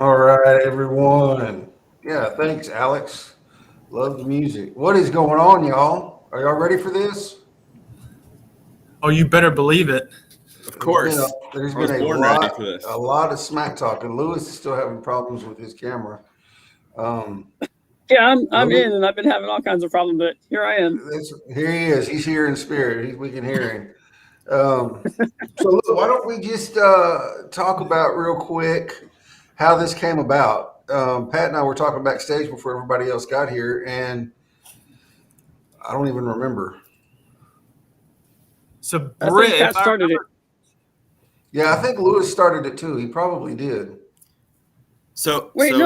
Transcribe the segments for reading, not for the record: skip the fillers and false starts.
All right, everyone. Yeah, thanks, Alex. Love the music. What is going on, y'all? Are y'all ready for this? Oh, you better believe it. Of course. There's I was been born ready for this. a lot of smack talking. Lewis is still having problems with his camera. Yeah, I'm in, and I've been having all kinds of problems, but here I am. Here he is. He's here in spirit. We can hear him. So look, why don't we just talk about real quick how this came about? Pat and I were talking backstage before everybody else got here, and I don't even remember. So I Britt, think Pat started it. Yeah, I think Lewis started it too. He probably did. So in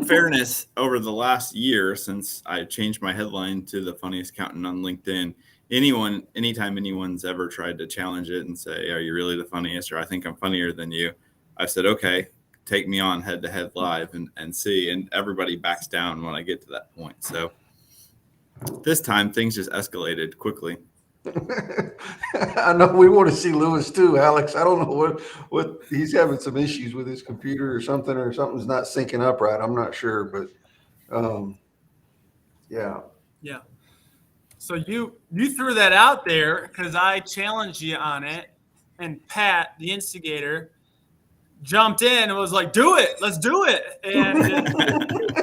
fairness, over the last year since I changed my headline to the funniest accountant on LinkedIn, anytime anyone's ever tried to challenge it and say, "Are you really the funniest?" or "I think I'm funnier than you," I've said, "Okay, take me on head-to-head live and see." And everybody backs down when I get to that point. So this time things just escalated quickly. I know we want to see Lewis too, Alex. I don't know what he's having some issues with his computer or something's not syncing up right. I'm not sure, but yeah. So you threw that out there because I challenged you on it, and Pat, the instigator, jumped in and was like, "Do it, let's do it," and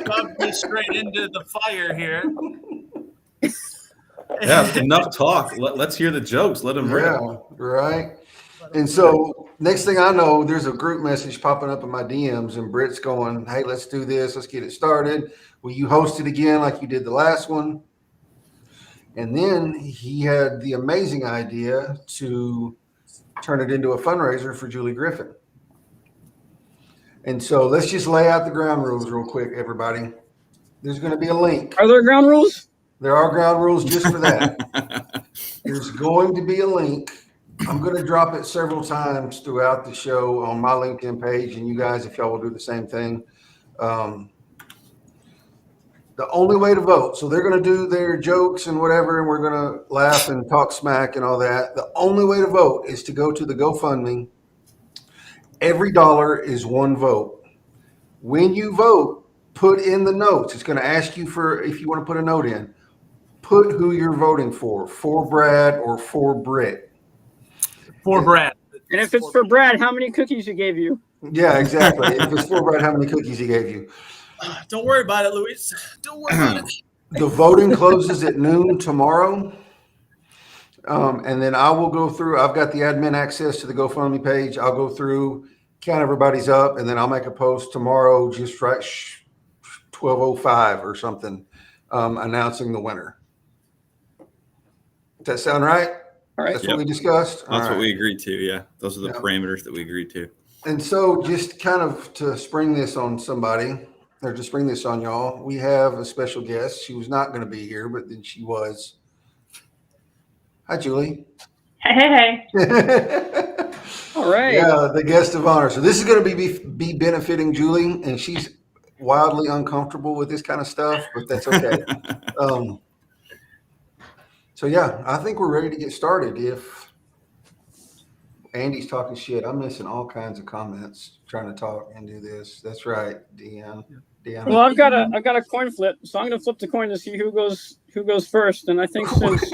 shoved me straight into the fire here. Yeah, enough talk. Let's hear the jokes. Let them rip. Yeah, right. And so next thing I know, there's a group message popping up in my DMs, and Britt's going, "Hey, let's do this. Let's get it started. Will you host it again like you did the last one?" And then he had the amazing idea to turn it into a fundraiser for Julie Griffin. And so let's just lay out the ground rules real quick, everybody. There's going to be a link. Are there ground rules? There are ground rules just for that. There's going to be a link. I'm going to drop it several times throughout the show on my LinkedIn page, and you guys, if y'all will do the same thing. The only way to vote, so they're going to do their jokes and whatever, and we're going to laugh and talk smack and all that. The only way to vote is to go to the GoFundMe. Every dollar is one vote. When you vote, put in the notes. It's going to ask you for if you want to put a note in. Put who you're voting for Brad or for Britt. For Brad. And if it's for Brad, how many cookies he gave you? Yeah, exactly. If it's for Brad, how many cookies he gave you? Don't worry about it, Luis. Don't worry about it. The voting closes at noon tomorrow. And then I will go through. I've got the admin access to the GoFundMe page. I'll go through, count everybody's up, and then I'll make a post tomorrow, just right 12:05 or something, announcing the winner. Does that sound right? All right. That's what we discussed. That's what we agreed to. Yeah, those are the parameters that we agreed to. And so, just kind of to spring this on somebody, or to spring this on y'all, we have a special guest. She was not going to be here, but then she was. Hi, Julie. Hey. All right. Yeah, the guest of honor. So this is going to be benefiting Julie, and she's wildly uncomfortable with this kind of stuff, but that's okay. So yeah, I think we're ready to get started. If Andy's talking shit, I'm missing all kinds of comments trying to talk and do this. That's right, Deanna. Well, I've got a coin flip, so I'm going to flip the coin to see who goes first, and I think since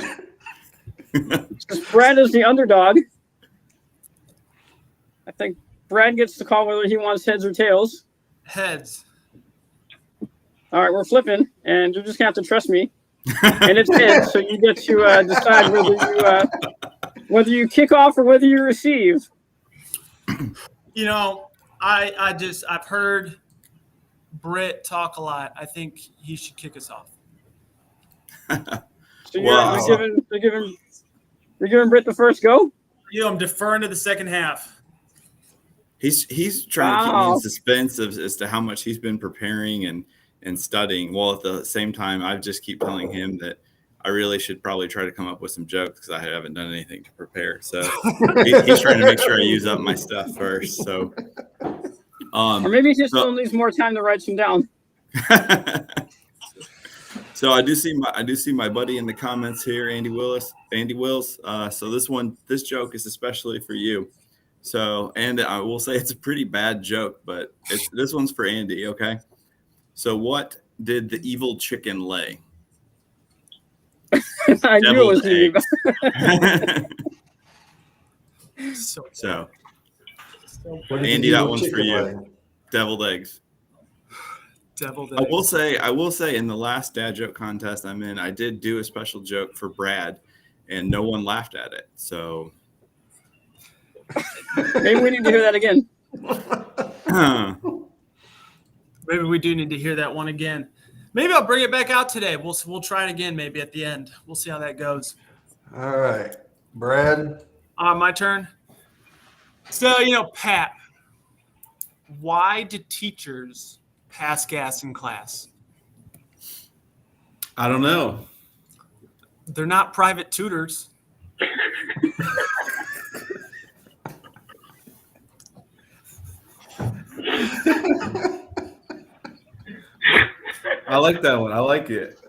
Brad is the underdog, I think Brad gets to call whether he wants heads or tails. Heads. All right, we're flipping, and you're just going to have to trust me. And it's heads, so you get to decide whether you kick off or whether you receive. You know, I've heard Britt talk a lot. I think he should kick us off. So you're giving Britt the first go? I'm deferring to the second half. He's trying to keep me in suspense as to how much he's been preparing and studying. Well, at the same time, I just keep telling him that I really should probably try to come up with some jokes because I haven't done anything to prepare. So he's trying to make sure I use up my stuff first. So, or maybe he just still needs more time to write some down. So I do see my buddy in the comments here, Andy Wills. So this joke is especially for you. So, and I will say it's a pretty bad joke, but this one's for Andy. Okay. So, what did the evil chicken lay? I knew it was Deviled me. So, So, What did Andy, the that evil one's for chicken you. lay? Deviled eggs. deviled I will eggs. say, in the last dad joke contest I'm in, I did do a special joke for Brad, and no one laughed at it. So Maybe we need to hear that again. Maybe we do need to hear that one again. Maybe I'll bring it back out today. We'll try it again maybe at the end. We'll see how that goes. All right, Brad. My turn. So, Pat, why did teachers pass gas in class? I don't know. They're not private tutors. I like that one. I like it.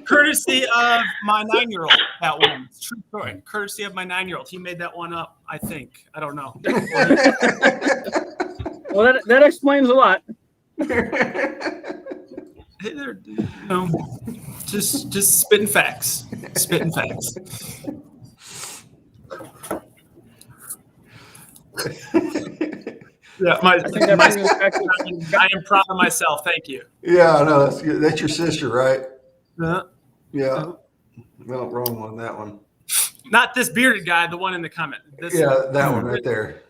Courtesy of my 9-year-old, that one. It's true story. Courtesy of my 9-year-old. He made that one up, I think. I don't know. Well, that explains a lot. Hey there, dude. Just spitting facts. Spitting facts. Yeah, I think that brings us back to I am proud of myself. Thank you. Yeah, I know. That's good. That's your sister, right? Uh, Yeah. No, wrong one. That one. not this bearded guy, the one in the comment. This, Yeah, that one right there.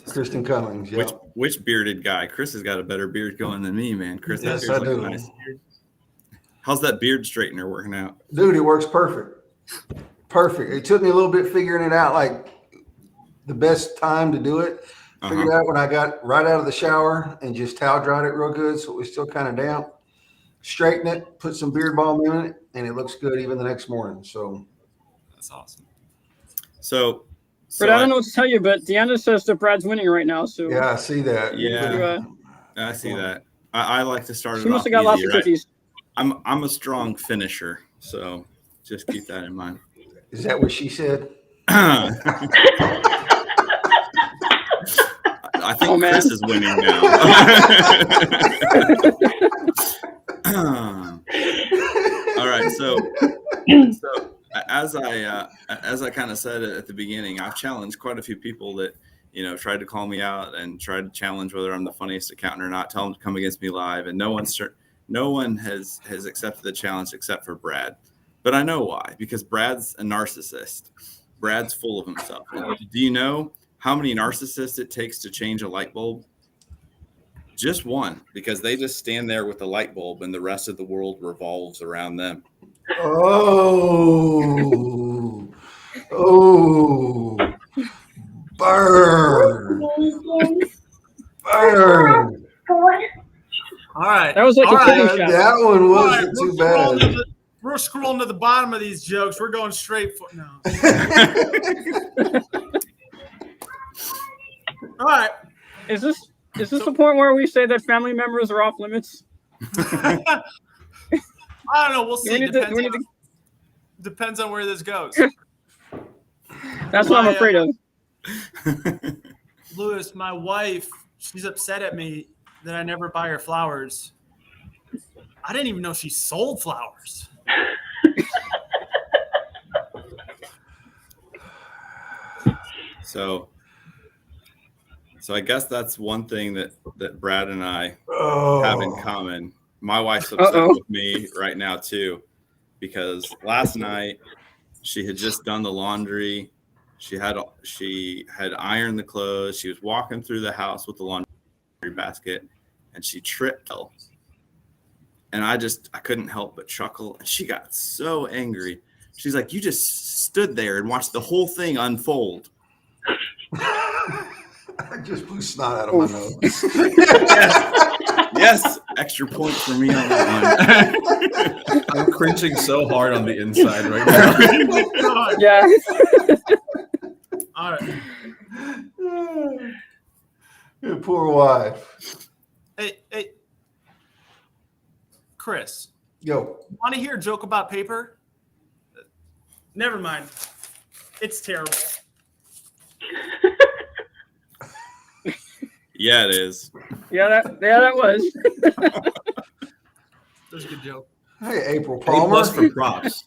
Kristen Cummings. Yeah. which bearded guy? Chris has got a better beard going than me, man. Chris, that Yes, beard's I do. looking nice. How's that beard straightener working out? Dude, it works perfect. Perfect. It took me a little bit figuring it out, like the best time to do it. Figured out when I got right out of the shower and just towel dried it real good, so it was still kind of damp. Straighten it, put some beard balm in it, and it looks good even the next morning. So That's awesome. So But I don't know what to tell you, but Deanna says that Brad's winning right now. So yeah, I see that. Yeah. I see that. I like to start she it must off have got lots easy, of right? cookies. I'm a strong finisher, so just keep that in mind. Is that what she said? I think Oh, man. Chris is winning now. All right, so as I kind of said at the beginning, I've challenged quite a few people that tried to call me out and tried to challenge whether I'm the funniest accountant or not. Tell them to come against me live, and no one has accepted the challenge except for Brad. But I know why, because Brad's a narcissist. Brad's full of himself. Do you know how many narcissists it takes to change a light bulb? Just one, because they just stand there with the light bulb and the rest of the world revolves around them. Oh, burn. All right. That was like All a right. kidney shot. That one All wasn't right, too scrolling bad. to we're scrolling to the bottom of these jokes. We're going straight for no. All right. Is this the point where we say that family members are off limits? I don't know. We'll see. Depends on where this goes. That's what I'm afraid of. Lewis, my wife, she's upset at me that I never buy her flowers. I didn't even know she sold flowers. So I guess that's one thing that Brad and I have in common. My wife's upset with me right now too, because last night she had just done the laundry. She had ironed the clothes. She was walking through the house with the laundry basket, and she tripped. And I couldn't help but chuckle. And she got so angry. She's like, "You just stood there and watched the whole thing unfold." I just blew snot out of my nose. Yes, extra point for me on that one. I'm cringing so hard on the inside right now. Yeah. All right. Your poor wife. Hey, Chris, Yo. want to hear a joke about paper? Never mind. It's terrible. Yeah, it is. Yeah, that was. That's a good joke. Hey, April A Palmer. plus for props.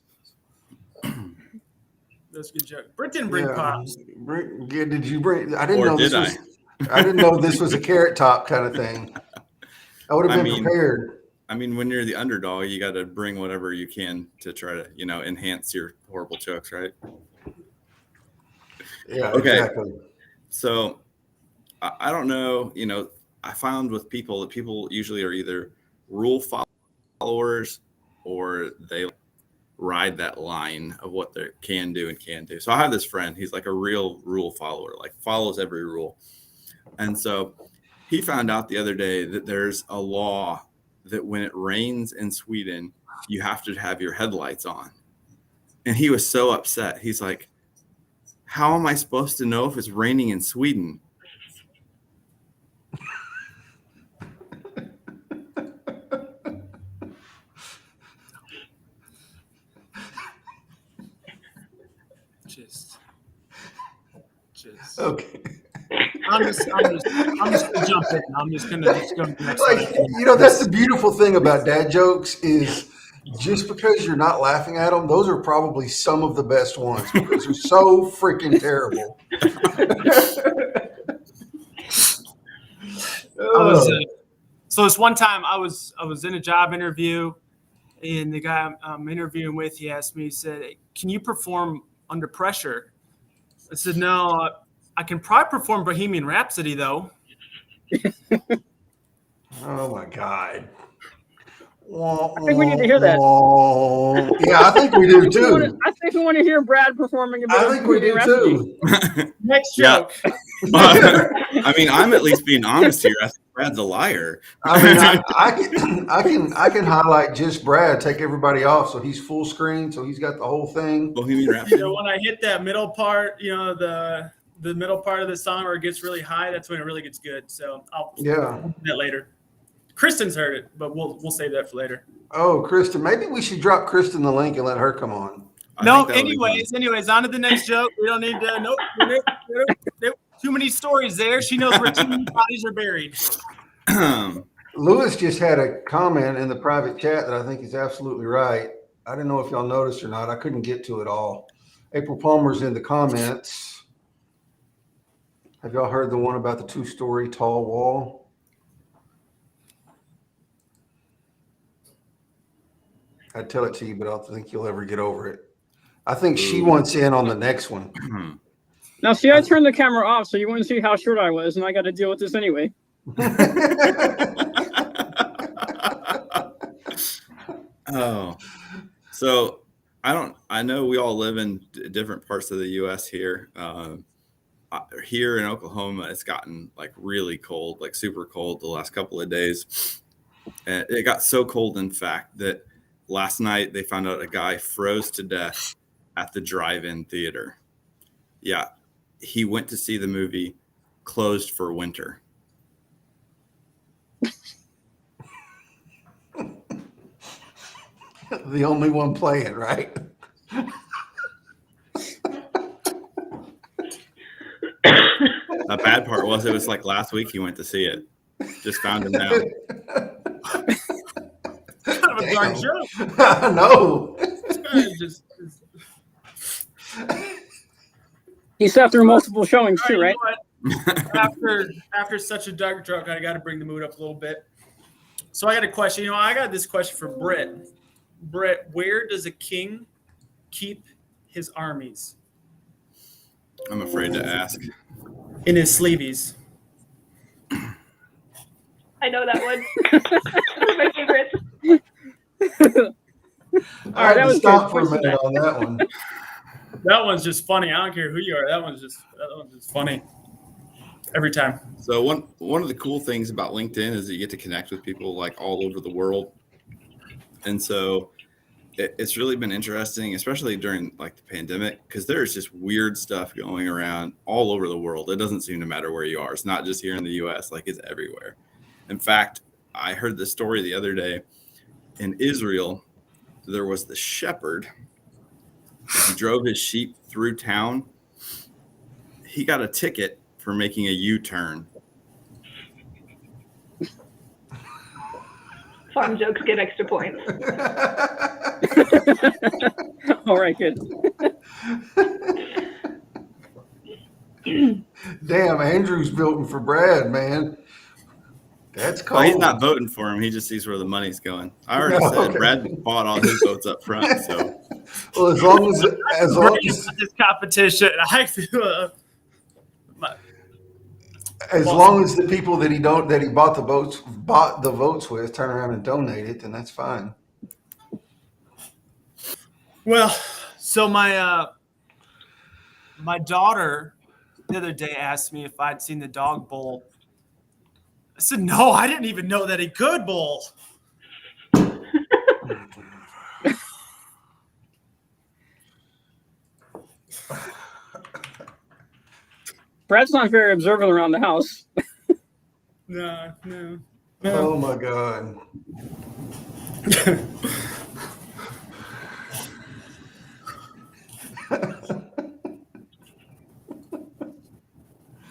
That's a good joke. Britt didn't bring props. Did you bring? I didn't Or know did this was. I didn't know this was a carrot top kind of thing. I would have I been mean- prepared. I mean, when you're the underdog, you got to bring whatever you can to try to, enhance your horrible jokes, right? Yeah, Okay. exactly. So I don't know, I found with people that people usually are either rule followers or they ride that line of what they can do and can't do. So I have this friend, he's like a real rule follower, like follows every rule. And so he found out the other day that there's a law that when it rains in Sweden, you have to have your headlights on. And he was so upset. He's like, how am I supposed to know if it's raining in Sweden? Just. Okay. I'm just gonna jump in. I'm just gonna go to the next Like, slide. that's the beautiful thing about dad jokes is just because you're not laughing at them, those are probably some of the best ones because they're so freaking terrible. So this one time I was in a job interview, and the guy I'm interviewing with, he asked me, he said, "Hey, can you perform under pressure?" I said, "No, I can probably perform Bohemian Rhapsody though." Oh my God. I think we need to hear that. Yeah, I think we do too. I think we want to hear Brad performing a bit I of think we do Bohemian Rhapsody. too. Next Yeah. joke. I mean, I'm at least being honest here. I think Brad's a liar. I mean, I can highlight just Brad, take everybody off, so he's full screen, so he's got the whole thing. Bohemian Rhapsody. When I hit that middle part, the middle part of the song where it gets really high, that's when it really gets good. So I'll do that later. Kristen's heard it, but we'll save that for later. Oh, Kristen, maybe we should drop Kristen the link and let her come on. No, anyways, on to the next joke. We don't need to. Nope. Too many stories there. She knows where too many bodies are buried. Lewis just had a comment in the private chat that I think is absolutely right. I didn't know if y'all noticed or not. I couldn't get to it all. April Palmer's in the comments. Have y'all heard the one about the 2-story tall wall? I'd tell it to you, but I don't think you'll ever get over it. I think she wants in on the next one. Now, see, I turned the camera off so you wouldn't see how short I was, and I got to deal with this anyway. Oh, so I know we all live in different parts of the U.S. here. Here in Oklahoma, it's gotten like really cold, like super cold the last couple of days. And it got so cold, in fact, that last night they found out a guy froze to death at the drive-in theater. Yeah, he went to see the movie closed for winter. The only one playing, right? The bad part was it was like last week he went to see it. Just found him out. Kind of a dark joke. I know. He sat through multiple showings too, right? After such a dark joke, I got to bring the mood up a little bit. So I got a question. I got this question for Britt. Britt, where does a king keep his armies? I'm afraid to ask. In his sleeveys. I know that one. One of my favorites. All right, that was stop good. for a minute on that one. That one's just funny. I don't care who you are. That one's just funny. Every time. So one of the cool things about LinkedIn is that you get to connect with people like all over the world. And so it's really been interesting, especially during like the pandemic, because there's just weird stuff going around all over the world. It doesn't seem to matter where you are. It's not just here in the US, like it's everywhere. In fact, I heard this story the other day. In Israel, there was the shepherd. He drove his sheep through town. He got a ticket for making a U-turn. Farm jokes get extra points. All right, good. Damn, Andrew's voting for Brad, man. That's cold. Well, he's not voting for him. He just sees where the money's going. I already Yeah, said okay. Brad bought all his votes up front. So Well, as long as this competition, I feel. as long as the people that he bought the votes with turn around and donate it, then that's fine. Well, so my daughter the other day asked me if I'd seen the dog bowl. I said, no, I didn't even know that he could bowl. Brad's not very observant around the house. No. Oh my God.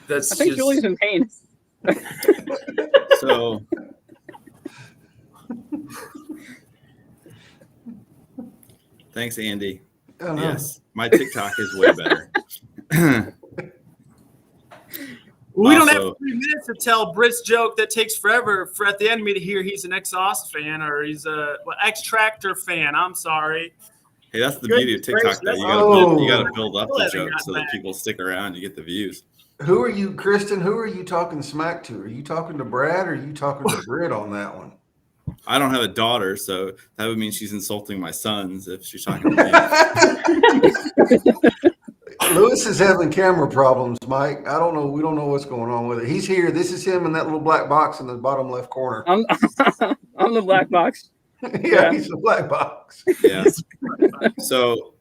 That's I think just, Julie's in pain. so thanks, Andy. Uh-huh. Yes, my TikTok is way better. we don't have Also- 3 minutes to tell Britt's joke that takes forever for at the end of me to hear he's an exhaust fan or he's a X-Tractor fan. I'm sorry. Hey, that's the Good beauty of TikTok. gracious, Though. You that's- gotta build up the Still hasn't joke so gotten that back. people stick around. You get the views. Who are you, Kristen? Who are you talking smack to? Are you talking to Brad or are you talking to Britt on that one? I don't have a daughter, so that would mean she's insulting my sons if she's talking to me. Lewis is having camera problems, Mike. I don't know. We don't know what's going on with it. He's here. This is him in that little black box in the bottom left corner. I'm the black box. Yeah, he's the black box. Yeah. So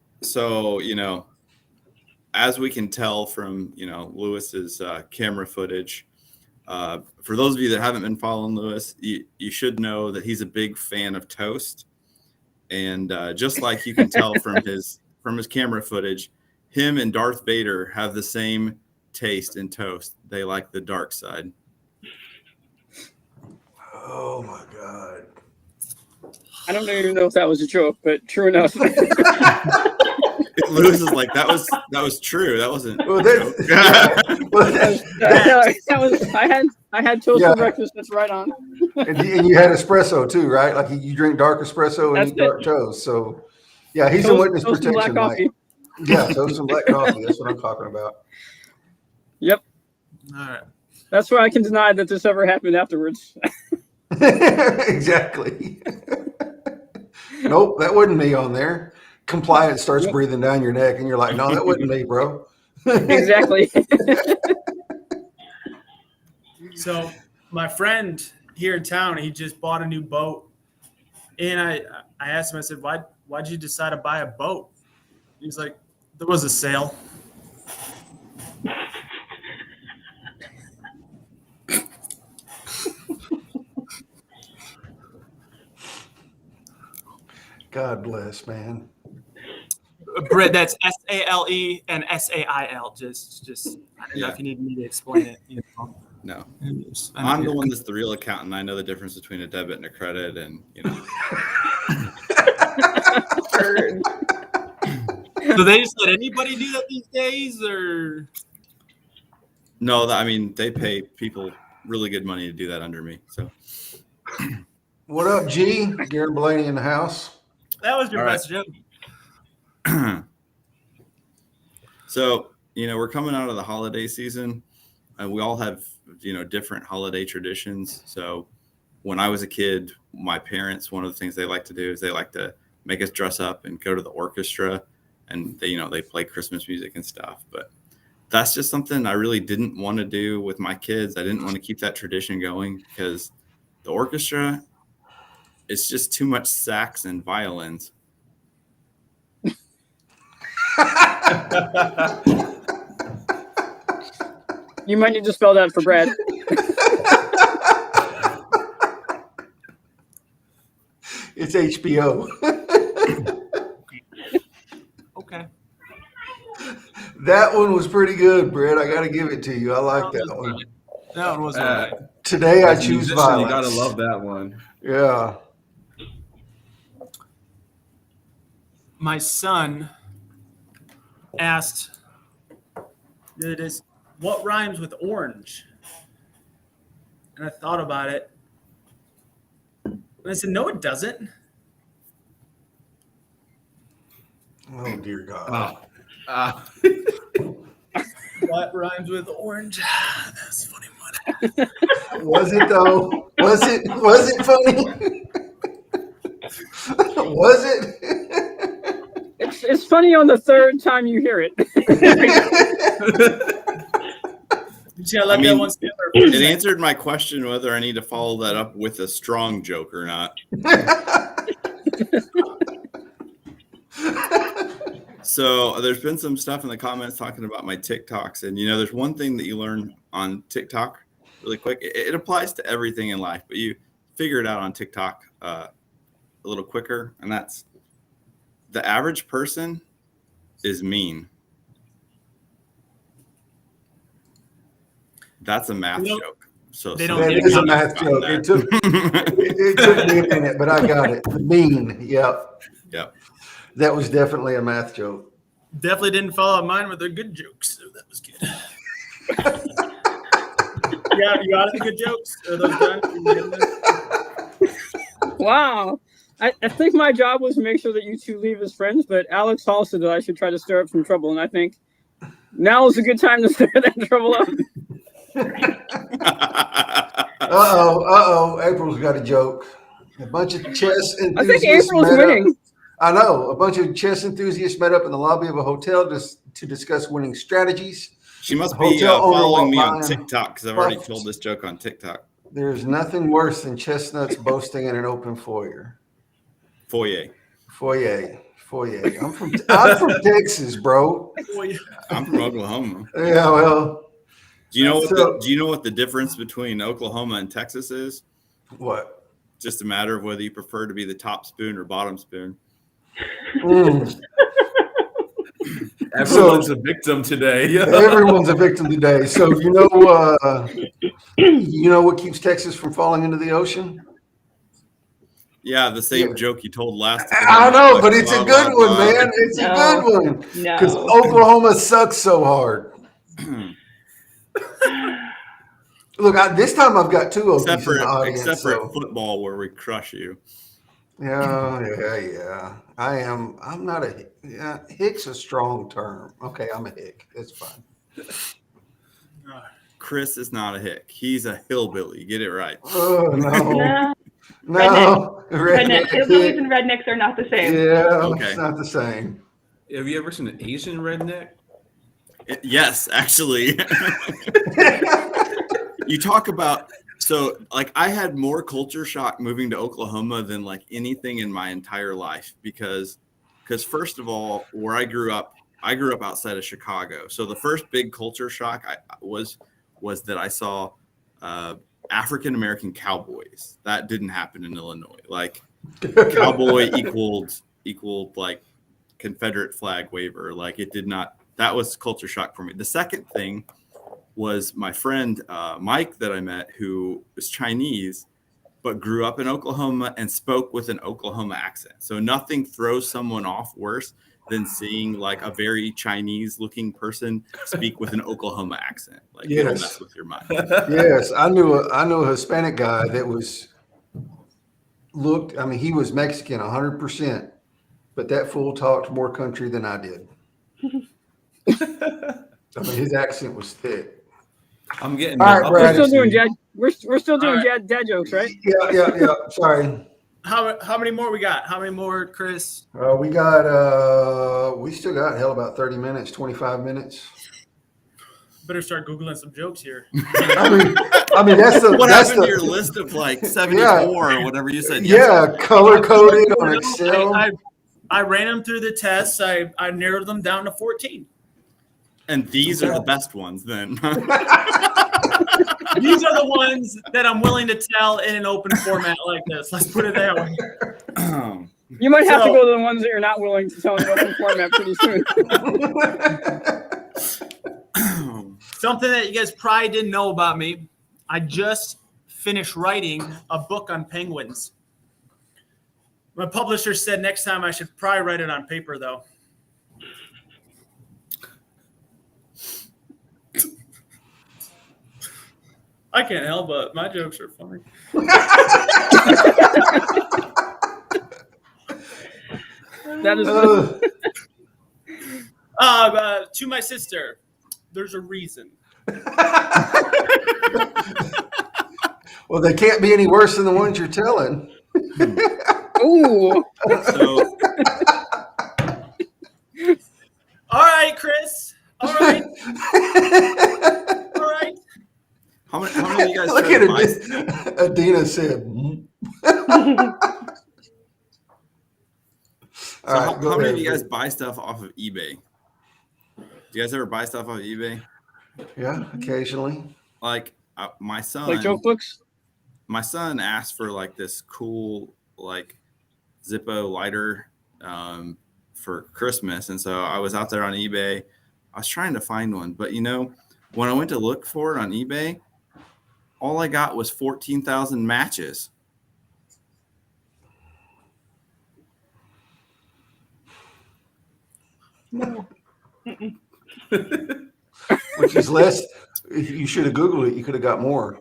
as we can tell from Lewis's camera footage, for those of you that haven't been following Lewis, you should know that he's a big fan of toast, and just like you can tell from his camera footage, him and Darth Vader have the same taste in toast. They like the dark side. Oh my God. I don't even know if that was a joke, but true enough. Lewis is like, that was true. That wasn't. Well, a joke." That was I had toast Yeah. for breakfast. That's right on. and you had espresso too, right? Like you drink dark espresso and That's eat dark toast. So, yeah, he's in Toast- witness toast and black protection, Mike. coffee. Yeah, toast and black coffee. That's what I'm talking about. Yep. All right. That's why I can deny that this ever happened afterwards. Exactly. Nope, that wasn't me on there. Compliance starts Yep. breathing down your neck, and you're like, "No, that wasn't me, bro." Exactly. So my friend here in town, he just bought a new boat, and I asked him, I said, why'd you decide to buy a boat? He's like, there was a sale. God bless, man. Britt, that's SALE and SAIL. Just I don't know if you need me to explain it. No, Just- I'm the one that's the real accountant. I know the difference between a debit and a credit, and Bird. So they just let anybody do that these days, or no, I mean they pay people really good money to do that under me. So What up, G? Garen Blaney in the house. that was your All right. best joke. So, we're coming out of the holiday season, and we all have, different holiday traditions. So when I was a kid, my parents, one of the things they like to do is they like to make us dress up and go to the orchestra, and they play Christmas music and stuff. But that's just something I really didn't want to do with my kids. I didn't want to keep that tradition going because the orchestra, it's just too much sax and violins. You might need to spell that for Brad. It's HBO. Okay. That one was pretty good, Britt. I got to give it to you. I like that one. That one was all right. Today I As a choose musician, violence. You gotta love that one. Yeah. my son asked, what rhymes with orange? And I thought about it. And I said, no, it doesn't. Oh, dear God. What rhymes with orange? That's a funny one. Was it though? Was it funny? Was it? It's funny on the third time you hear it. That one. It answered my question whether I need to follow that up with a strong joke or not. So there's been some stuff in the comments talking about my TikToks, and there's one thing that you learn on TikTok really quick. It applies to everything in life, but you figure it out on TikTok a little quicker, and that's the average person is mean. That's a math joke. So that is a math joke. It took me a minute, but I got it. Mean. Yep. That was definitely a math joke. Definitely didn't follow mine with the good jokes. So that was good. You got the good jokes? Are those done? Wow. I think my job was to make sure that you two leave as friends, but Alex Hall said that I should try to stir up some trouble, and I think now is a good time to stir that trouble up. Uh-oh. April's got a joke. A bunch of chess enthusiasts. I think April's winning. I know. A bunch of chess enthusiasts met up in the lobby of a hotel to discuss winning strategies. She must be following me on TikTok because I've already told this joke on TikTok. There's nothing worse than chestnuts boasting in an open foyer. Foyer. I'm from Texas, bro. I'm from Oklahoma. Yeah, well. Do you know what the difference between Oklahoma and Texas is? What? Just a matter of whether you prefer to be the top spoon or bottom spoon. Everyone's a victim today. Everyone's a victim today. So you know what keeps Texas from falling into the ocean? Yeah, the same joke you told last time. I know, but it's a good one, man. It's a good one. Because Oklahoma sucks so hard. Look, this time I've got two Okies in the audience. Except for football, where we crush you. Yeah. I'm not a hick. Yeah, hick's a strong term. Okay, I'm a hick. That's fine. Chris is not a hick. He's a hillbilly. Get it right. Oh, no. Redneck. Hillbillies and rednecks are not the same. Yeah, okay. It's not the same. Have you ever seen an Asian redneck? Yes, actually. You talk about, I had more culture shock moving to Oklahoma than like anything in my entire life because first of all, where I grew up outside of Chicago. So the first big culture shock was that I saw African American cowboys. That didn't happen in Illinois. Like cowboy equaled like Confederate flag waver. Like it did not. That was culture shock for me. The second thing was my friend Mike that I met, who was Chinese but grew up in Oklahoma and spoke with an Oklahoma accent. So nothing throws someone off worse than seeing like a very Chinese looking person speak with an Oklahoma accent. Like it'll mess with your mind. Yes, I knew a Hispanic guy that he was Mexican 100%, but that fool talked more country than I did. His accent was thick. I'm getting. All right, Brad, we're still doing dad jokes, right? Yeah. Sorry. How many more we got? How many more, Chris? We still got about 30 minutes, 25 minutes. Better start Googling some jokes here. I mean that's what happened to your list of like 74 or whatever you said? Yeah, color coded on Excel. I ran them through the tests. I narrowed them down to 14. And these are the best ones then. These are the ones that I'm willing to tell in an open format like this. Let's put it that way. You might have to go to the ones that you're not willing to tell in an open format pretty soon. Something that you guys probably didn't know about me. I just finished writing a book on penguins. My publisher said next time I should probably write it on paper, though. I can't help it. My jokes are funny. That is To my sister, there's a reason. Well, they can't be any worse than the ones you're telling. ooh. So All right, Chris. All right. All right. how many of you guys Look tried at to buy? it. Adina said. So All right, go how many ahead, of you guys Britt. buy stuff off of eBay? Do you guys ever buy stuff off of eBay? Yeah, occasionally. Like my son, Like joke books? my son asked for like this cool like Zippo lighter for Christmas, and so I was out there on eBay. I was trying to find one, but when I went to look for it on eBay, all I got was 14,000 matches. No. Which is less. You should have Googled it. You could have got more.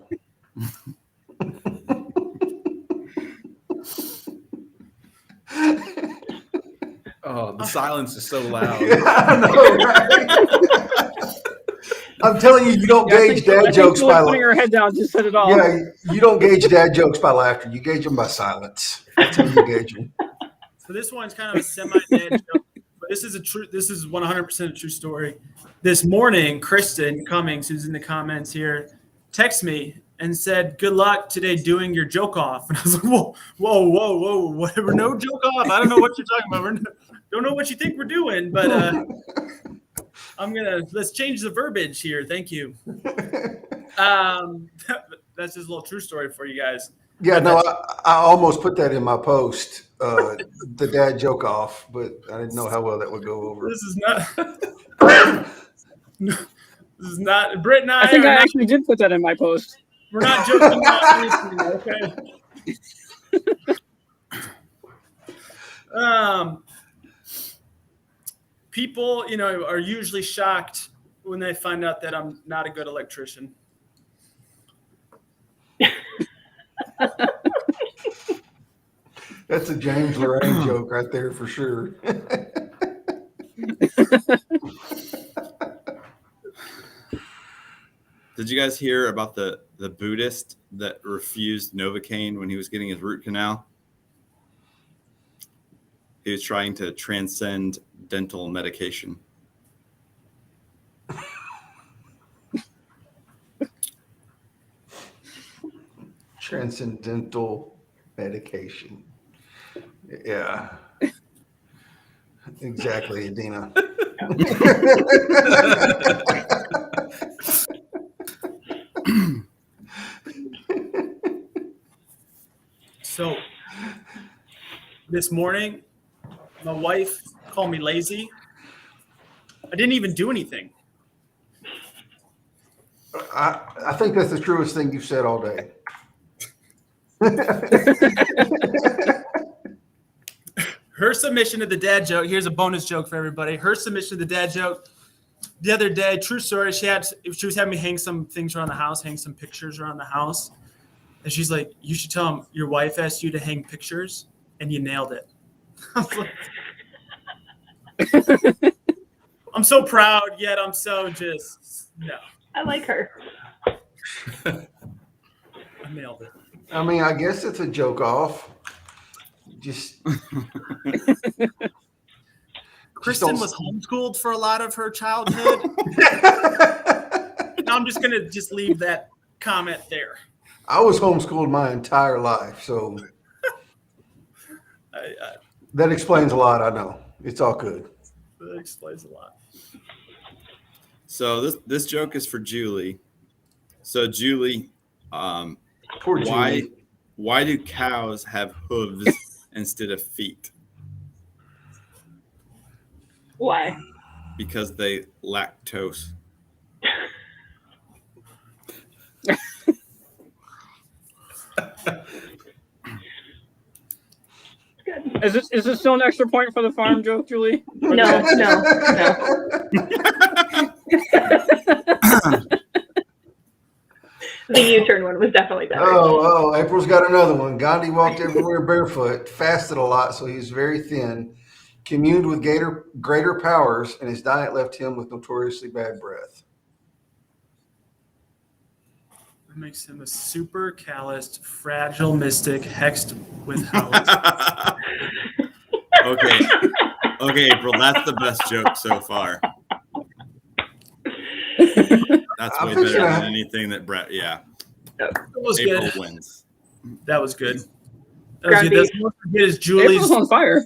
Oh, the silence is so loud. Yeah, I know, right? I'm telling you, you don't Yeah, I gauge think dad jokes Julie by putting her head down just said it all. yeah. You don't gauge dad jokes by laughter. You gauge them by silence. That's how you gauge them. So this one's kind of a semi-dad joke, but this is 100% a true story. This morning, Kristen Cummings, who's in the comments here, texted me and said, "Good luck today doing your joke off." And I was like, whoa, whatever, no joke off. I don't know what you're talking about. Don't know what you think we're doing, but let's change the verbiage here. Thank you. That's just a little true story for you guys. Yeah, no, I almost put that in my post, the dad joke off, but I didn't know how well that would go over. This is not. This is not. Britt and I think are I not, actually did put that in my post. we're not joking about anything, okay? People, are usually shocked when they find out that I'm not a good electrician. That's a James Lorraine joke right there for sure. Did you guys hear about the Buddhist that refused Novocaine when he was getting his root canal? He was trying to transcend dental medication. Transcendental medication. Yeah. Exactly, Adina. So this morning, my wife called me lazy. I didn't even do anything. I think that's the truest thing you've said all day. Her submission to the dad joke. Here's a bonus joke for everybody. Her submission to the dad joke. The other day, true story. She was having me hang some things around the house, hang some pictures around the house, and she's like, "You should tell him your wife asked you to hang pictures, and you nailed it." I was like, I'm so proud, yet I'm so just no. I like her. I nailed it. I mean, I guess it's a joke off. Just Kristen was homeschooled for a lot of her childhood. Now I'm just gonna leave that comment there. I was homeschooled my entire life, so that explains a lot. I know it's all good. That explains a lot. So this joke is for Julie. So Julie, Poor Julie. why do cows have hooves instead of feet? Why? Because they lactose. Good. Is this still an extra point for the farm joke, Julie? Or No, the- no. The U-turn one was definitely better. Oh, April's got another one. Gandhi walked everywhere barefoot, fasted a lot, so he's very thin, communed with greater powers, and his diet left him with notoriously bad breath. That makes him a super calloused, fragile mystic hexed with howls. Okay, April, that's the best joke so far. That's I'm way fixing better to- than anything that Brett. Yeah, That was April good. wins. That was good. That was Ground good. That's beef. more good as April's Julie's. on fire.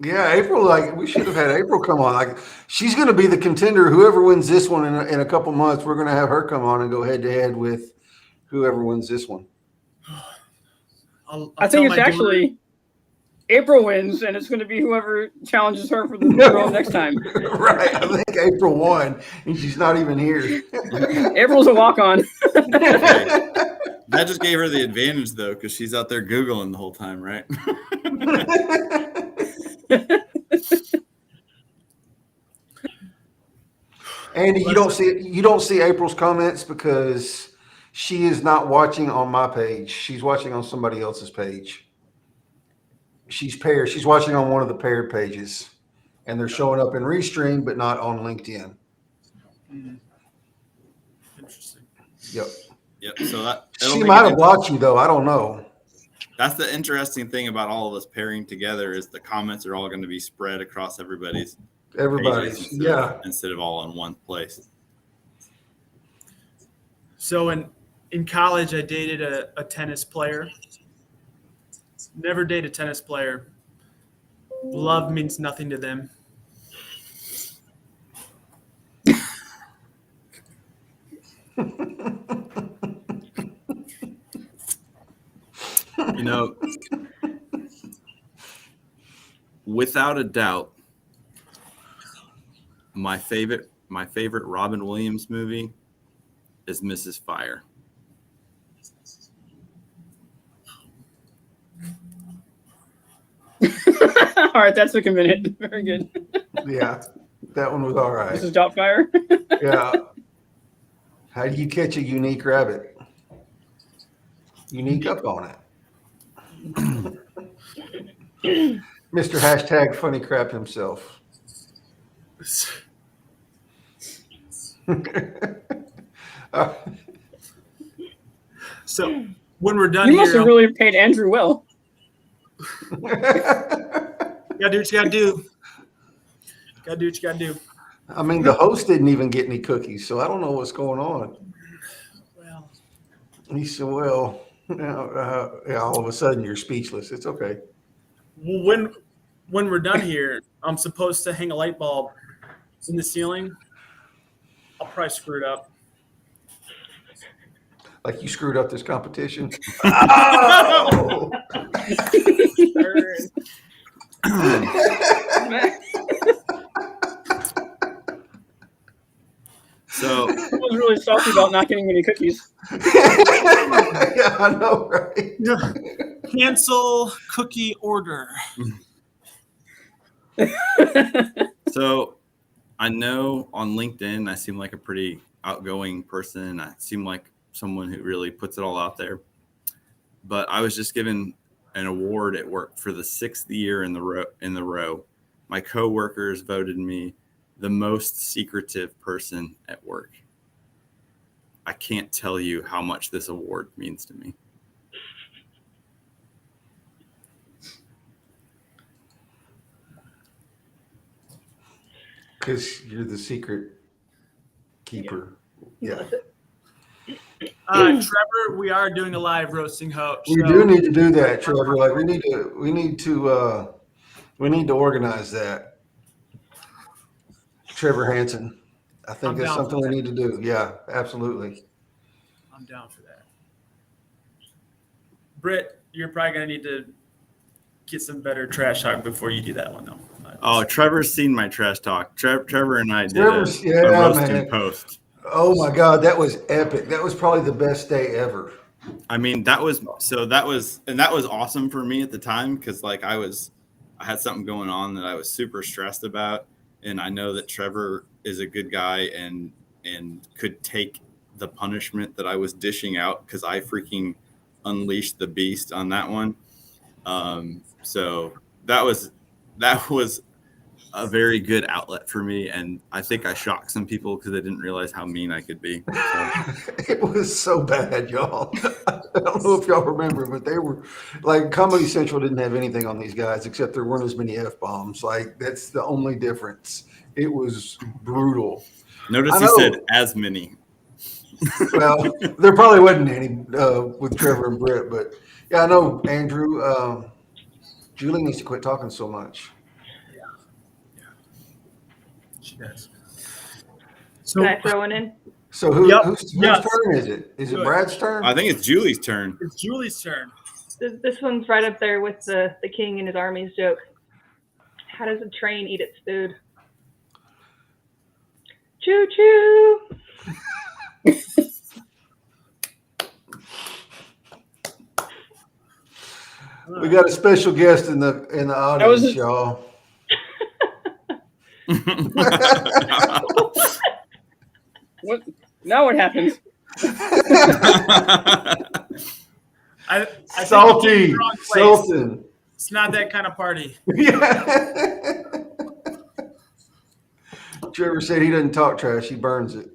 Yeah, April, like we should have had April come on. Like she's going to be the contender. Whoever wins this one in a couple months, we're going to have her come on and go head to head with whoever wins this one. I'll I tell think my it's daughter- actually April wins, and it's going to be whoever challenges her for the girl next time. Right. I think April won, and she's not even here. April's a walk-on. That just gave her the advantage though, because she's out there Googling the whole time, right? Andy, you don't see April's comments because she is not watching on my page. She's watching on somebody else's page. She's paired. She's watching on one of the paired pages, and they're showing up in Restream, but not on LinkedIn. Interesting. Yep. Yep. So that She might have blocked you though. I don't know. That's the interesting thing about all of us pairing together is the comments are all going to be spread across everybody's Everybody's. pages Yeah. instead of all in one place. So in college, I dated a tennis player. Never date a tennis player. Love means nothing to them. You know, without a doubt, my favorite Robin Williams movie is Mrs. Fire. All right, that took a minute. Very good. Yeah. That one was all right. This is Dotfire. Yeah. How do you catch a unique rabbit? Unique up on it. Mr. Hashtag funny crap himself. So when we're done You must here, have really paid Andrew well. you gotta do what you gotta do. Gotta do what you gotta do. I mean, the host didn't even get any cookies, so I don't know what's going on. Well, He said, well, yeah, all of a sudden you're speechless. It's okay. when we're done here, I'm supposed to hang a light bulb in the ceiling. I'll probably screw it up. Like you screwed up this competition. Oh! So I was really salty about not getting any cookies. Yeah, I know, right? Cancel cookie order. So I know on LinkedIn, I seem like a pretty outgoing person. I seem like someone who really puts it all out there. But I was just given an award at work for the 6th year in the row. My coworkers voted me the most secretive person at work. I can't tell you how much this award means to me. Because you're the secret keeper. Yeah. Trevor, we are doing a live roasting host. We do need to do that, Trevor. Like we need to organize that. Trevor Hansen. I think I'm that's down something for we need to do. Yeah, absolutely. I'm down for that. Britt, you're probably gonna need to get some better trash talk before you do that one, though. Oh, Trevor's seen my trash talk. Trevor and I did Trevor's- a yeah, roast man. and post. Oh my God, that was epic. That was probably the best day ever. I mean, that was awesome for me at the time because like I was I had something going on that I was super stressed about, and I know that Trevor is a good guy and could take the punishment that I was dishing out because I freaking unleashed the beast on that one. So that was a very good outlet for me, and I think I shocked some people because they didn't realize how mean I could be. So. It was so bad, y'all. I don't know if y'all remember, but they were like Comedy Central didn't have anything on these guys except there weren't as many F-bombs. Like that's the only difference. It was brutal. Notice you said as many. Well, there probably wasn't any with Trevor and Britt, but yeah, I know Andrew. Julie needs to quit talking so much. She does. Can I throw one in? So whose Yes. turn is it? Is it Good. Brad's turn? I think it's Julie's turn. It's Julie's turn. This one's right up there with the king and his armies joke. How does a train eat its food? Choo choo. We got a special guest in the audience, y'all. What? Now what happens? I think Salty, you're in the wrong place. Sultan. It's not that kind of party. Yeah. Trevor said he doesn't talk trash; he burns it.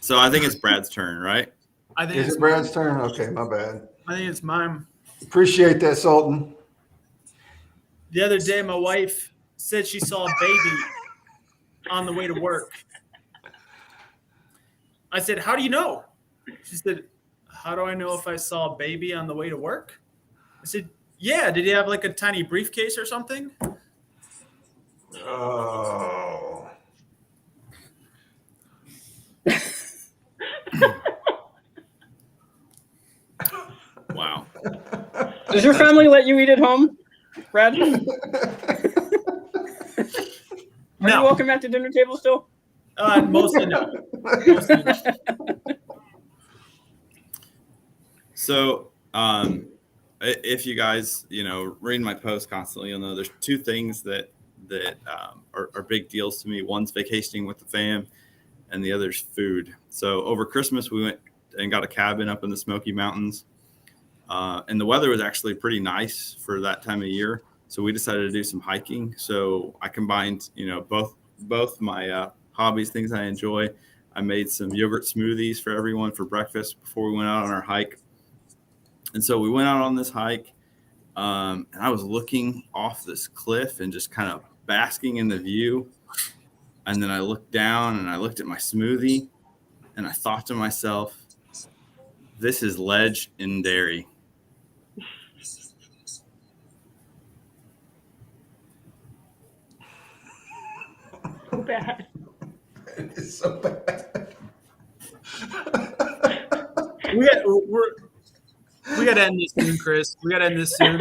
So I think it's Brad's turn, right? I think Is it's it Brad's turn? Okay, my bad. I think it's mine. Appreciate that, Sultan. The other day, my wife said she saw a baby on the way to work. I said, "How do you know?" She said, "How do I know if I saw a baby on the way to work?" I said, "Yeah, did he have like a tiny briefcase or something?" Oh. Wow. Does your family let you eat at home, Brad? Are you No, welcome at the dinner table still? mostly no. Mostly no. So, if you guys, read my posts constantly, you'll know there's two things that are big deals to me. One's vacationing with the fam, and the other's food. So over Christmas, we went and got a cabin up in the Smoky Mountains, and the weather was actually pretty nice for that time of year. So we decided to do some hiking. So I combined, both my hobbies, things I enjoy. I made some yogurt smoothies for everyone for breakfast before we went out on our hike. And so we went out on this hike, and I was looking off this cliff and just kind of basking in the view. And then I looked down and I looked at my smoothie and I thought to myself, this is ledge and dairy. So bad. It's so bad. We got to end this soon, Chris. We got to end this soon.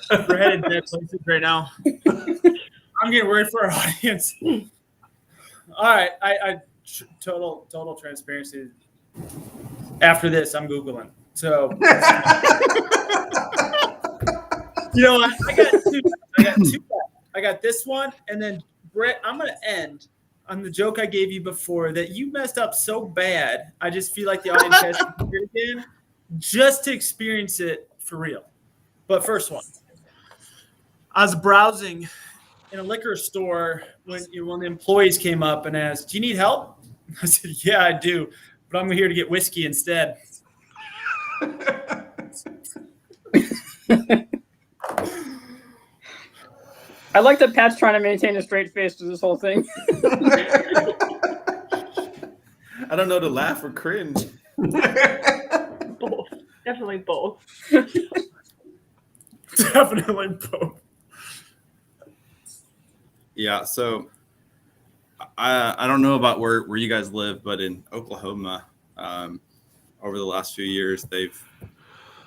We're headed to that places right now. I'm getting worried for our audience. All right, I total transparency. After this, I'm Googling. So, I got two. I got this one, and then Brett. I'm gonna end on the joke I gave you before that you messed up so bad. I just feel like the audience has to hear it again, just to experience it for real. But first one, I was browsing in a liquor store when the employees came up and asked, "Do you need help?" I said, "Yeah, I do, but I'm here to get whiskey instead." I like that Pat's trying to maintain a straight face through this whole thing. I don't know to laugh or cringe. Both. Definitely both. Definitely both. Yeah, so I don't know about where you guys live, but in Oklahoma, over the last few years, they've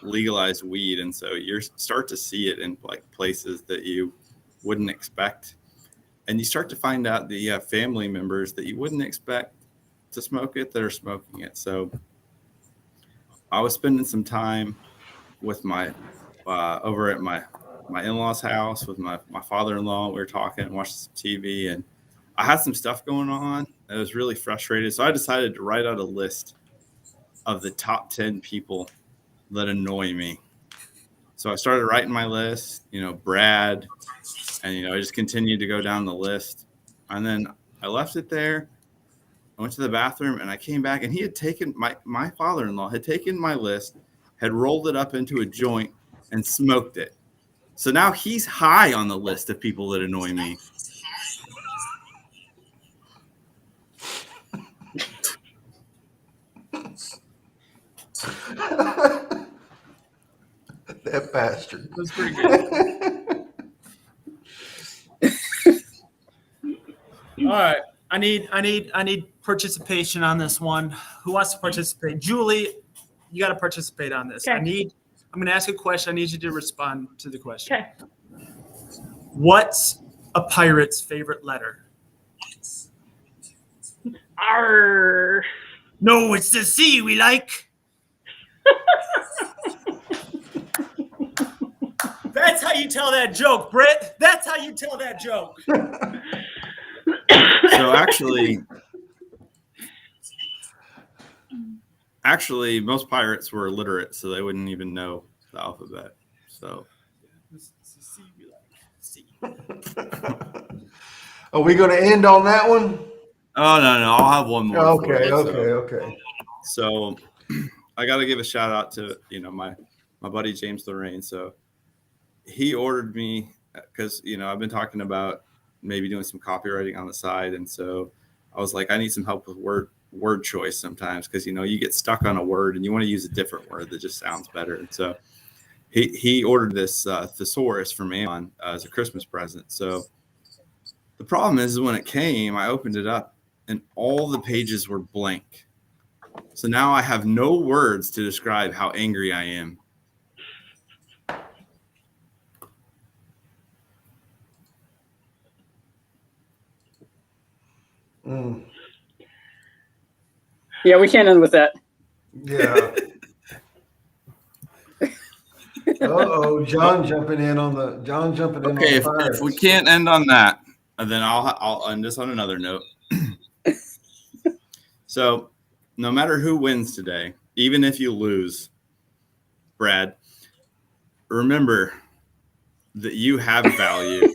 legalized weed, and so you start to see it in like places that you wouldn't expect, and you start to find out that you have family members that you wouldn't expect to smoke it that are smoking it. So I was spending some time with my over at my in-laws' house with my father-in-law. We were talking and watching some TV, and I had some stuff going on. I was really frustrated, so I decided to write out a list of the top 10 people that annoy me. So I started writing my list, Brad, and I just continued to go down the list, and then I left it there. I went to the bathroom, and I came back, and he had taken my father-in-law had taken my list, had rolled it up into a joint, and smoked it. So now he's high on the list of people that annoy me. That bastard. That's pretty good. All right. I need participation on this one. Who wants to participate? Julie, you got to participate on this. Okay. I'm going to ask a question. I need you to respond to the question. Okay. What's a pirate's favorite letter? Arr. No, it's the C we like. That's how you tell that joke, Britt. That's how you tell that joke. So actually, most pirates were illiterate, so they wouldn't even know the alphabet. So, It's the C we like. C. Are we going to end on that one? oh no, I'll have one more. for Okay, you. okay. So I got to give a shout out to my buddy James Lorraine. So he ordered me because I've been talking about maybe doing some copywriting on the side, and so I was like, I need some help with word choice sometimes, because you get stuck on a word and you want to use a different word that just sounds better. And so he ordered this thesaurus from Amazon as a Christmas present. So the problem is when it came, I opened it up and all the pages were blank. So now I have no words to describe how angry I am. Mm, Yeah, we can't end with that. yeah. John jumping in on the Okay, pirates. if we can't end on that, then I'll end this on another note. So no matter who wins today, even if you lose, Brad, remember that you have value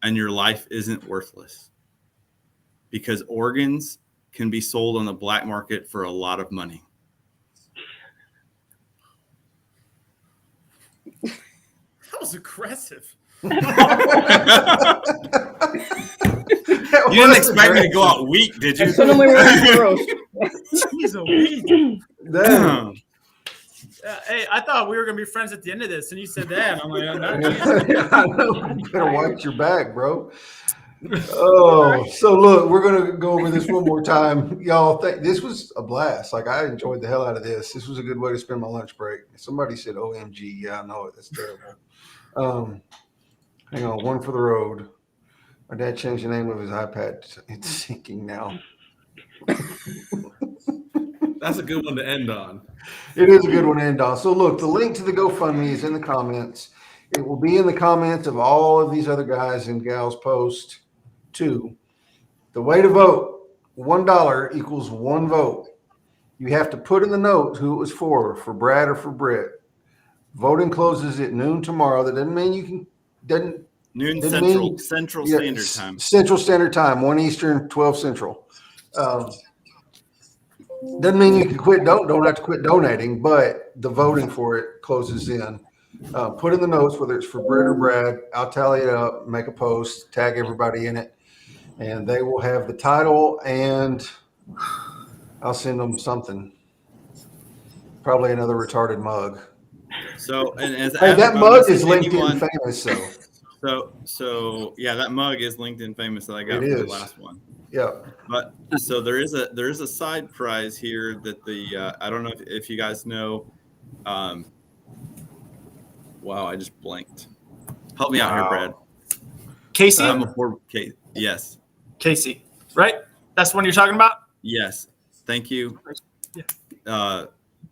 and your life isn't worthless, because organs can be sold on the black market for a lot of money. That was aggressive. You didn't expect me to go out weak, did you? And suddenly we're in the roast. Jeez, Louise. Damn. Hey, I thought we were gonna be friends at the end of this, and you said that. I'm like, oh, no, I know. You better watch your back, bro. Oh, so look, we're gonna go over this one more time, y'all. This was a blast. Like, I enjoyed the hell out of this. This was a good way to spend my lunch break. Somebody said OMG. Yeah, I know it. That's terrible. Hang on, one for the road. My dad changed the name of his iPad. It's sinking now. That's a good one to end on. It is a good one to end on. So look, the link to the GoFundMe is in the comments. It will be in the comments of all of these other guys and gals post too. The way to vote, $1 equals one vote. You have to put in the note who it was for Brad or for Britt. Voting closes at noon tomorrow. That doesn't mean you can, Noon Didn't Central mean- Central yeah, Standard Time. Central Standard Time, 1 Eastern, 12 Central. Doesn't mean you can don't have to quit donating, but the voting for it closes in. Put in the notes whether it's for Britt or Brad. I'll tally it up, make a post, tag everybody in it, and they will have the title, and I'll send them something. Probably another retarded mug. So, and as Hey, that bonus, mug is if LinkedIn anyone- famous, so So yeah, that mug is LinkedIn famous that I got It for the is. last one. yeah. But so there is a side prize here that the I don't know if you guys know. Wow, I just blanked. Help me out here, Brad. Casey? I'm a poor Kate. Yes, Casey, right? That's the one you're talking about? yes. Thank you. Yeah.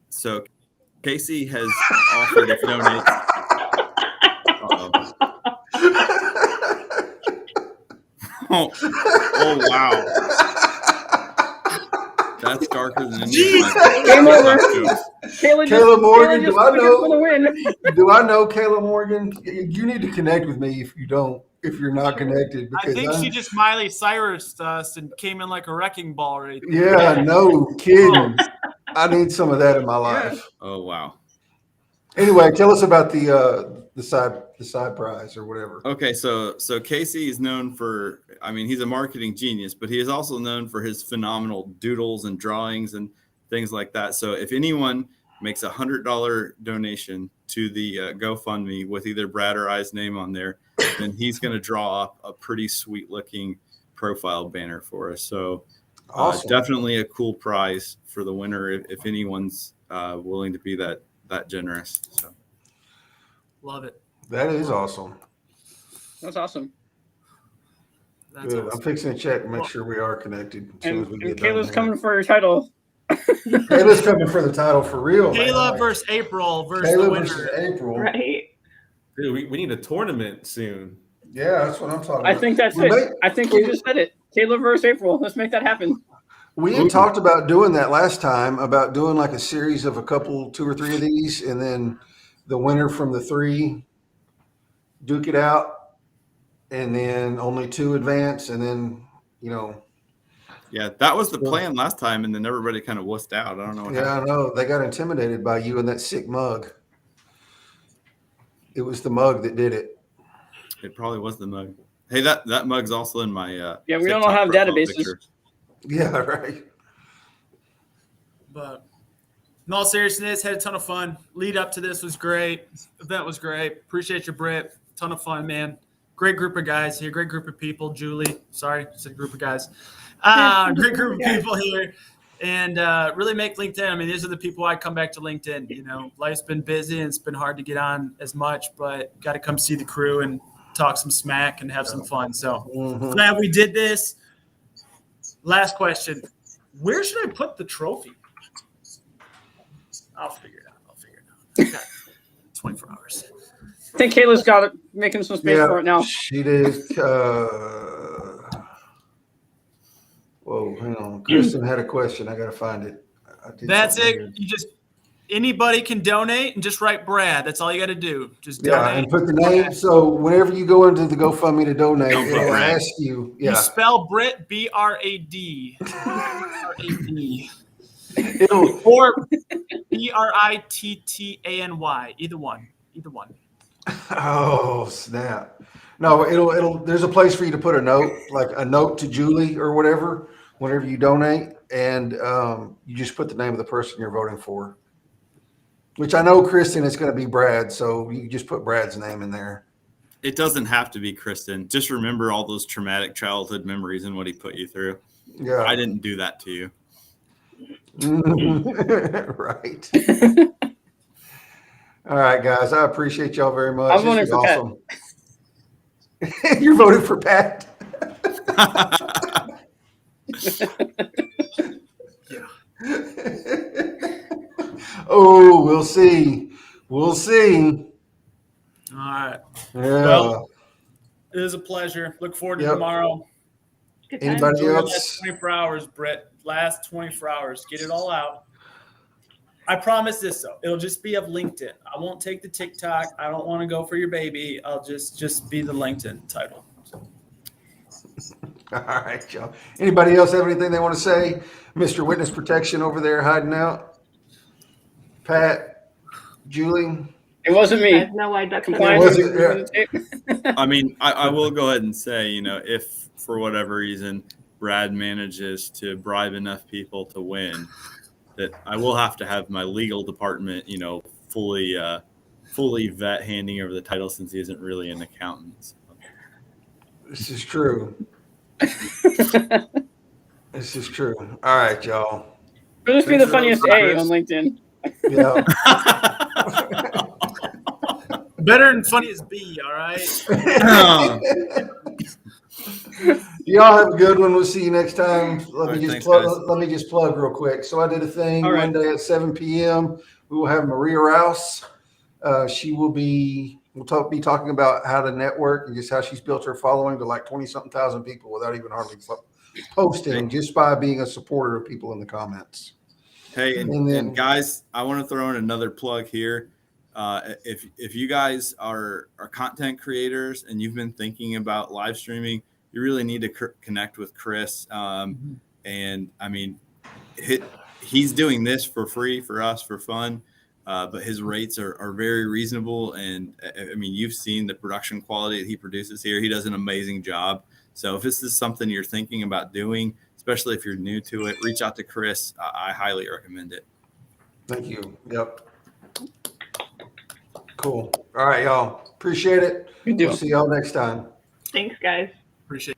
So Casey has offered if you donate. Oh, wow. That's darker than any of my Game over. jokes. Kayla Morgan, Kayla just do I took it for the know? win. Do I know Kayla Morgan? You need to connect with me if you don't. If you're not connected, I because think she just Miley Cyrus us and came in like a wrecking ball right there. yeah, no kidding. I need some of that in my life. Oh, wow. Anyway, tell us about the side prize or whatever. Okay, so Casey is known for, I mean, he's a marketing genius, but he is also known for his phenomenal doodles and drawings and things like that. So if anyone makes $100 donation to the GoFundMe with either Brad or I's name on there, then he's going to draw up a pretty sweet looking profile banner for us. So Awesome. definitely a cool prize for the winner if anyone's willing to be that generous. So Love it. That is awesome. That's awesome. That's Good. awesome. I'm fixing to check and make sure we are connected as soon And, as we and get done Kayla's here. coming for your title. Kayla's coming for the title for real. Kayla man. versus April versus the Kayla winner. versus April. Right. Dude, we need a tournament soon. Yeah, that's what I'm talking I about. think that's We it. may- I think you just said it. Kayla versus April. Let's make that happen. We had talked about doing that last time, about doing like a series of two or three of these, and then the winner from the three duke it out, and then only two advance, and then, yeah, that was the plan last time, and then everybody kind of wussed out. I don't know what yeah, happened. I know. They got intimidated by you and that sick mug. It was the mug that did it. It probably was the mug. Hey, that mug's also in my Yeah, we don't TikTok have profile databases. picture. Yeah, right. But in all seriousness, had a ton of fun. Lead up to this was great. Event was great. Appreciate you, Britt. Ton of fun, man. Great group of guys here. Great group of people. Julie, sorry, I said group of guys. Great group of people here. And really make LinkedIn. I mean, these are the people I come back to LinkedIn. Life's been busy and it's been hard to get on as much, but got to come see the crew and talk some smack and have some fun. So glad we did this. Last question. Where should I put the trophy? I'll figure it out. Got 24 hours. I think Kayla's got it, making some space for it now. She did. Whoa, hang on. Kristen had a question. I got to find it. That's it. Anybody can donate and just write Brad. That's all you got to do. Just donate. Yeah, and put the name. So whenever you go into the GoFundMe to donate, Don't put it'll Brad. ask you. You Yeah. spell Britt B-R-A-D. B-R-A-D. It'll, Or B-R-I-T-T-A-N-Y. Either one. oh, snap. No, it'll, there's a place for you to put a note, like a note to Julie or whatever, whenever you donate. And you just put the name of the person you're voting for. Which I know, Kristen, it's going to be Brad, so you just put Brad's name in there. It doesn't have to be Kristen. Just remember all those traumatic childhood memories and what he put you through. Yeah. I didn't do that to you. Right. All right, guys. I appreciate y'all very much. I'm voting for Pat. You're voting for Pat? Oh, we'll see. We'll see. All right. Yeah. Well, it is a pleasure. Look forward to Yep. tomorrow. Good time. Anybody Enjoy the else? last 24 hours, Brett. Last 24 hours. Get it all out. I promise this, though. It'll just be of LinkedIn. I won't take the TikTok. I don't want to go for your baby. I'll just be the LinkedIn title. All right, y'all. Anybody else have anything they want to say? Mr. Witness Protection over there hiding out? Pat? Julie? It wasn't I me. have no idea. Compliance. It wasn't- I mean, I will go ahead and say, if for whatever reason Brad manages to bribe enough people to win, that I will have to have my legal department, fully vet handing over the title since he isn't really an accountant. So. This is true. This is true. All right, y'all. It'll just be the funniest A on LinkedIn. Yeah. Better than funny as B, all right? Y'all have a good one. We'll see you next time. Let me Thanks, guys. just plug real quick. So I did a thing All right. Monday at 7 p.m. We will have Maria Rouse. She will be We'll be talking about how to network and just how she's built her following to like 20-something thousand people without even hardly posting, just by being a supporter of people in the comments. Hey, And then- and guys, I want to throw in another plug here. If you guys are content creators and you've been thinking about live streaming, you really need to connect with Chris. And I mean, he's doing this for free for us for fun, but his rates are very reasonable. And I mean, you've seen the production quality that he produces here. He does an amazing job. So if this is something you're thinking about doing, especially if you're new to it, reach out to Chris. I highly recommend it. Thank you. Yep. Cool. All right, y'all. Appreciate it. Good deal. We'll see y'all next time. Thanks, guys. Appreciate it.